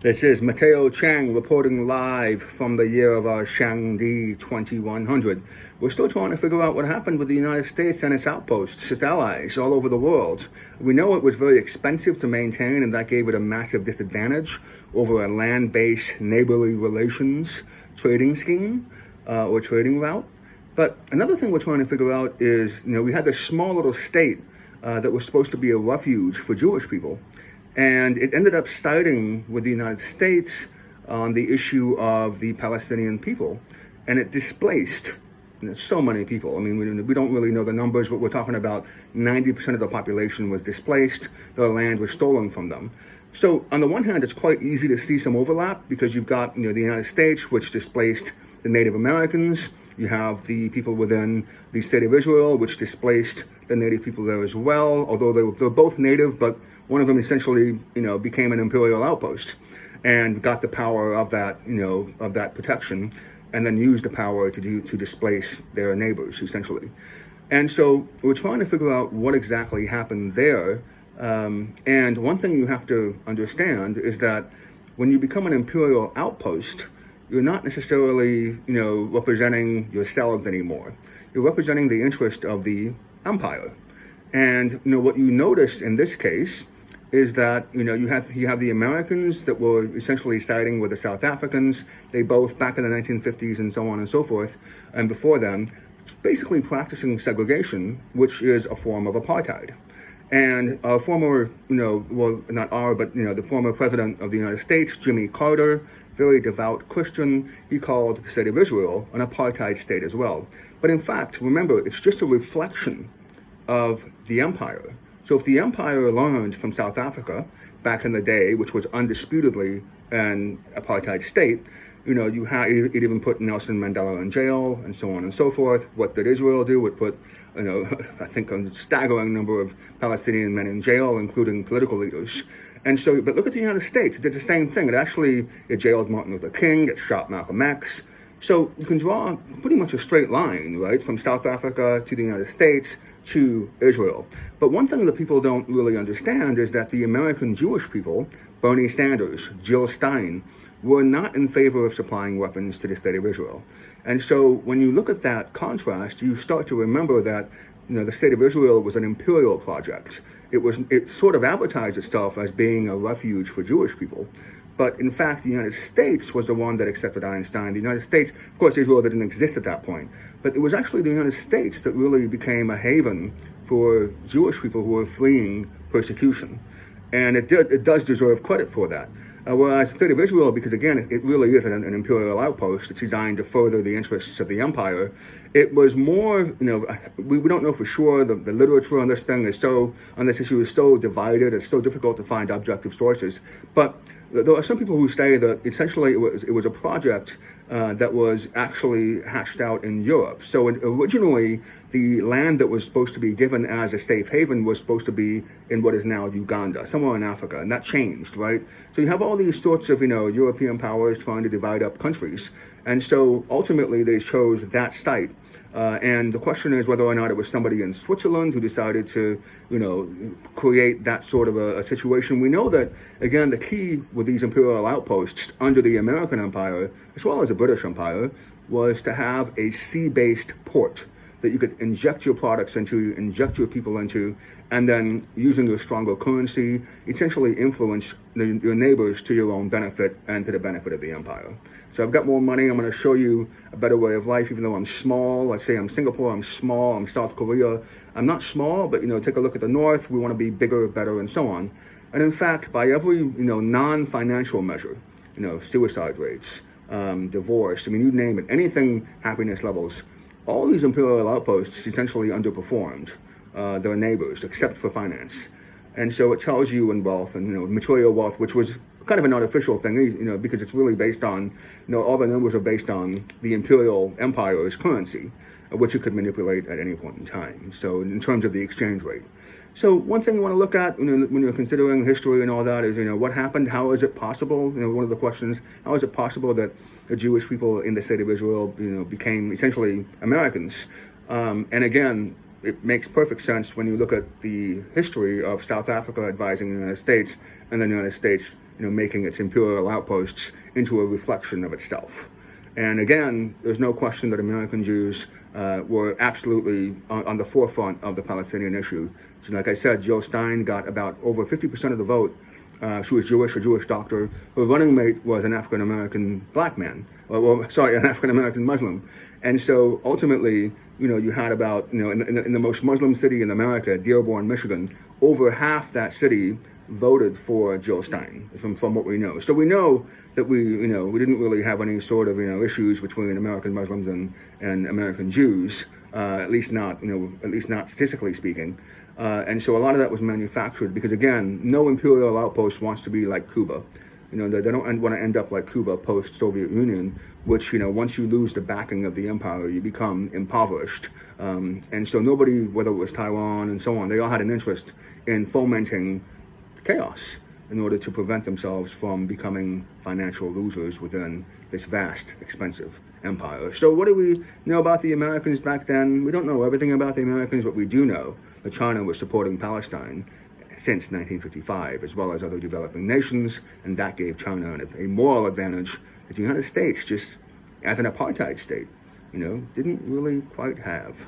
This is Mateo Chang reporting live from the year of our Chang 2100. We're still trying to figure out what happened with the United States and its outposts, its allies all over the world. We know it was very expensive to maintain, and that gave it a massive disadvantage over a land-based neighborly relations trading scheme or trading route. But another thing we're trying to figure out is, we had this small little state that was supposed to be a refuge for Jewish people. And it ended up siding with the United States on the issue of the Palestinian people. And it displaced so many people. I mean, we don't really know the numbers, but we're talking about 90% of the population was displaced. Their land was stolen from them. So on the one hand, it's quite easy to see some overlap because you've got, the United States, which displaced the Native Americans. You have the people within the state of Israel, which displaced the native people there as well, although they're both native, but one of them essentially, became an imperial outpost and got the power of that, of that protection, and then used the power to displace their neighbors, essentially. And so we're trying to figure out what exactly happened there. And one thing you have to understand is that when you become an imperial outpost, you're not necessarily, representing yourselves anymore. You're representing the interest of the empire. And, what you notice in this case is that, you have the Americans that were essentially siding with the South Africans. They both, back in the 1950s and so on and so forth, and before then, basically practicing segregation, which is a form of apartheid. And our former, well, not our, but, the former president of the United States, Jimmy Carter, very devout Christian, he called the state of Israel an apartheid state as well. But in fact, remember, it's just a reflection of the empire. So if the empire learned from South Africa back in the day, which was undisputedly an apartheid state, it even put Nelson Mandela in jail and so on and so forth. What did Israel do? It put, I think a staggering number of Palestinian men in jail, including political leaders. And so, but look at the United States. It did the same thing. It jailed Martin Luther King. It shot Malcolm X. So you can draw pretty much a straight line, right, from South Africa to the United States to Israel. But one thing that people don't really understand is that the American Jewish people, Bernie Sanders, Jill Stein, were not in favor of supplying weapons to the state of Israel. And so when you look at that contrast, you start to remember that, the state of Israel was an imperial project. It sort of advertised itself as being a refuge for Jewish people. But in fact, the United States was the one that accepted Einstein. The United States, of course, Israel didn't exist at that point, but it was actually the United States that really became a haven for Jewish people who were fleeing persecution. And it does deserve credit for that. Whereas the state of Israel, because again, it really is an imperial outpost, it's designed to further the interests of the empire. It was more, we don't know for sure. The literature on this thing on this issue is so divided. It's so difficult to find objective sources. But there are some people who say that essentially it was a project that was actually hashed out in Europe. So originally, the land that was supposed to be given as a safe haven was supposed to be in what is now Uganda, somewhere in Africa, and that changed, right? So you have all these sorts of, European powers trying to divide up countries. And so ultimately they chose that site. And the question is whether or not it was somebody in Switzerland who decided to, create that sort of a situation. We know that, again, the key with these imperial outposts under the American Empire, as well as the British Empire, was to have a sea-based port that you could inject your products into, inject your people into, and then using your stronger currency, essentially influence your neighbors to your own benefit and to the benefit of the empire. So I've got more money. I'm going to show you a better way of life, even though I'm small. Let's say I'm Singapore, I'm small, I'm South Korea. I'm not small, but, take a look at the North. We want to be bigger, better, and so on. And in fact, by every, non-financial measure, suicide rates, divorce, you name it, anything, happiness levels, all these imperial outposts essentially underperformed their neighbors, except for finance. And so it tells you in wealth and, material wealth, which was kind of an artificial thing, because it's really based on, all the numbers are based on the imperial empire's currency, which you could manipulate at any point in time. So in terms of the exchange rate. So one thing you want to look at when you're considering history and all that is, what happened? How is it possible? One of the questions, how is it possible that the Jewish people in the state of Israel, became essentially Americans? And again, it makes perfect sense when you look at the history of South Africa advising the United States and the United States making its imperial outposts into a reflection of itself. And again, there's no question that American Jews were absolutely on the forefront of the Palestinian issue. So like I said, Jill Stein got about over 50% of the vote. She was Jewish, a Jewish doctor. Her running mate was an African-American black man. An African-American Muslim. And so ultimately, you had about, in the most Muslim city in America, Dearborn, Michigan, over half that city voted for Jill Stein, from what we know. So we know that we didn't really have any sort of, issues between American Muslims and American Jews, at least not statistically speaking. And so a lot of that was manufactured because, again, no imperial outpost wants to be like Cuba. They don't want to end up like Cuba post-Soviet Union, which, once you lose the backing of the empire, you become impoverished. And so nobody, whether it was Taiwan and so on, they all had an interest in fomenting chaos in order to prevent themselves from becoming financial losers within this vast, expensive empire. So what do we know about the Americans back then? We don't know everything about the Americans, but we do know that China was supporting Palestine since 1955, as well as other developing nations, and that gave China a moral advantage that the United States, just as an apartheid state, didn't really quite have.